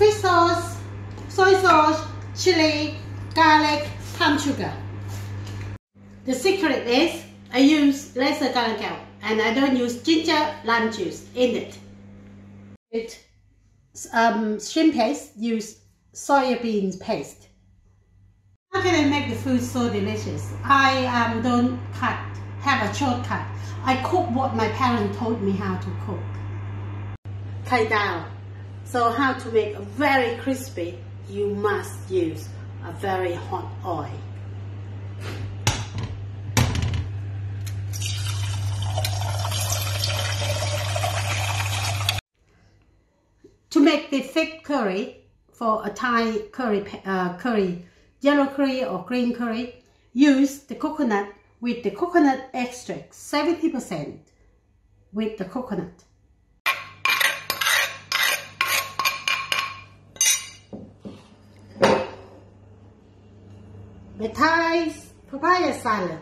fish sauce, soy sauce, chili, garlic, palm sugar. The secret is I use lesser galangal and I don't use ginger lime juice in it. With shrimp paste, use soya beans paste. How can I make the food so delicious? I don't have a shortcut. I cook what my parents told me how to cook. Kai dao. So how to make a very crispy, you must use a very hot oil. To make the thick curry for a Thai curry, yellow curry or green curry, use the coconut with the coconut extract, 70% with the coconut. The Thai papaya salad.